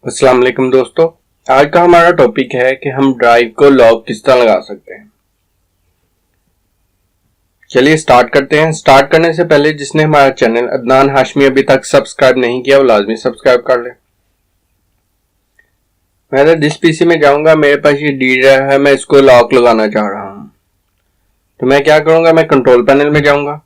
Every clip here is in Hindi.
अस्सलाम वालेकुम दोस्तों, आज का हमारा टॉपिक है कि हम ड्राइव को लॉक किस तरह लगा सकते हैं। चलिए स्टार्ट करते हैं। स्टार्ट करने से पहले जिसने हमारा चैनल अदनान हाशमी अभी तक सब्सक्राइब नहीं किया वो लाजमी सब्सक्राइब कर ले। मैं जिस पीसी में जाऊंगा मेरे पास ये डी ड्राइव है, मैं इसको लॉक लगाना चाह रहा हूं, तो मैं क्या करूंगा, मैं कंट्रोल पैनल में जाऊंगा।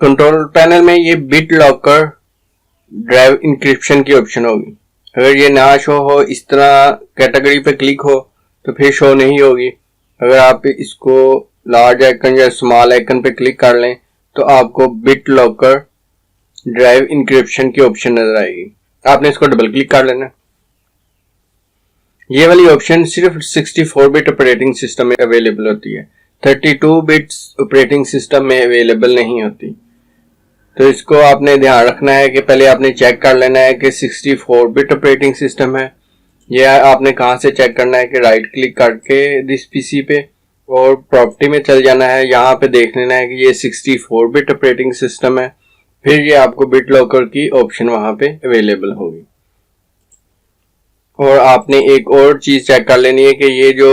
कंट्रोल पैनल में ये बिट लॉकर ड्राइव इंक्रिप्शन की ऑप्शन होगी। अगर ये ना शो हो, इस तरह कैटेगरी पे क्लिक हो तो फिर शो नहीं होगी। अगर आप इसको लार्ज आइकन या स्मॉल आइकन पे क्लिक कर लें तो आपको बिट लॉकर ड्राइव इंक्रिप्शन की ऑप्शन नजर आएगी। आपने इसको डबल क्लिक कर लेना। ये वाली ऑप्शन सिर्फ 64 बिट ऑपरेटिंग सिस्टम में अवेलेबल होती है, 32 बिट्स ऑपरेटिंग सिस्टम में अवेलेबल नहीं होती। तो इसको आपने ध्यान रखना है कि पहले आपने चेक कर लेना है कि 64 बिट ऑपरेटिंग सिस्टम है। ये आपने कहाँ से चेक करना है कि राइट क्लिक करके दिस पीसी पे और प्रॉपर्टी में चल जाना है। यहाँ पे देख लेना है कि ये 64 बिट ऑपरेटिंग सिस्टम है, फिर ये आपको बिट लॉकर की ऑप्शन वहां पे अवेलेबल होगी। और आपने एक और चीज चेक कर लेनी है कि ये जो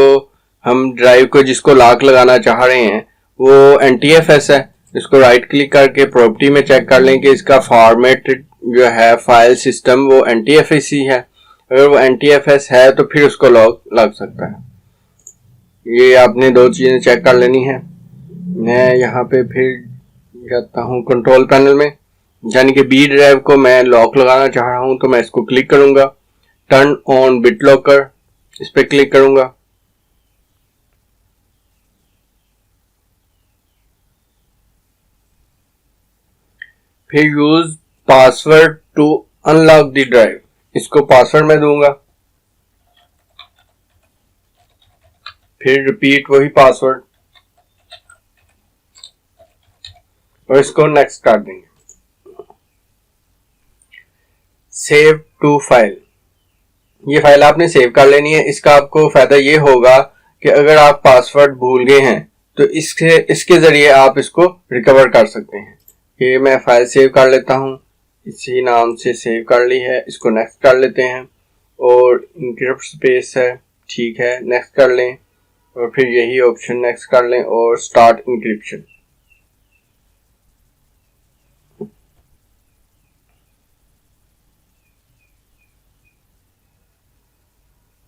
हम ड्राइव को जिसको लॉक लगाना चाह रहे हैं वो NTFS है। इसको राइट क्लिक करके प्रॉपर्टी में चेक कर लें कि इसका फॉर्मेट जो है फाइल सिस्टम वो NTFS ही है। अगर वो NTFS है तो फिर उसको लॉक लग सकता है। ये आपने दो चीजें चेक कर लेनी है। मैं यहाँ पे फिर जाता हूँ कंट्रोल पैनल में, यानी कि बी ड्राइव को मैं लॉक लगाना चाह रहा हूँ, तो मैं इसको क्लिक करूंगा। टर्न ऑन बिट लॉकर, इस पे क्लिक करूंगा। फिर use password to unlock the drive, इसको पासवर्ड में दूंगा। फिर रिपीट वही पासवर्ड और इसको नेक्स्ट कर देंगे। सेव टू फाइल, ये फाइल आपने सेव कर लेनी है। इसका आपको फायदा ये होगा कि अगर आप पासवर्ड भूल गए हैं तो इसके जरिए आप इसको रिकवर कर सकते हैं। ये मैं फाइल सेव कर लेता हूँ, इसी नाम से सेव कर ली है। इसको नेक्स्ट कर लेते हैं और इंक्रिप्ट स्पेस है, ठीक है, नेक्स्ट कर लें और फिर यही ऑप्शन नेक्स्ट कर लें और स्टार्ट इंक्रिप्शन।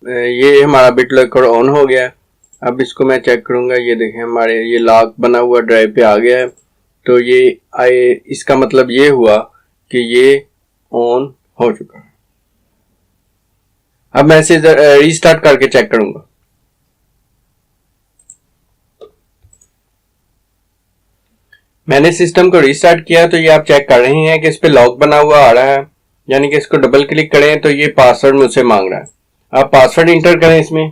ये हमारा बिट लॉकर ऑन हो गया। अब इसको मैं चेक करूंगा। ये देखें हमारे ये लॉक बना हुआ ड्राइव पे आ गया है। तो ये इसका मतलब ये हुआ कि ये ऑन हो चुका है। अब मैं इसे रीस्टार्ट करके चेक करूंगा। मैंने सिस्टम को रीस्टार्ट किया तो ये आप चेक कर रहे हैं कि इस पे लॉक बना हुआ आ रहा है, यानी कि इसको डबल क्लिक करें तो ये पासवर्ड मुझसे मांग रहा है। आप पासवर्ड इंटर करें इसमें।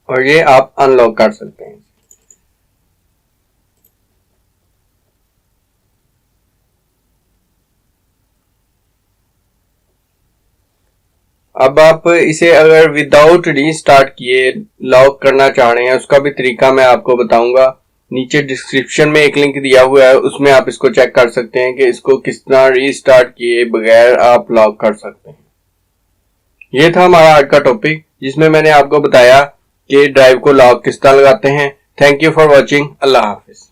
और ये आप अनलॉक कर सकते हैं। अब आप इसे अगर विदाउट रीस्टार्ट किए लॉक करना चाह रहे हैं, उसका भी तरीका मैं आपको बताऊंगा। नीचे डिस्क्रिप्शन में एक लिंक दिया हुआ है, उसमें आप इसको चेक कर सकते हैं कि इसको किस तरह रीस्टार्ट किए बगैर आप लॉक कर सकते हैं। ये था हमारा आज का टॉपिक, जिसमें मैंने आपको बताया कि ड्राइव को लॉक किस तरह लगाते हैं। Thank you for watching. Allah Hafiz.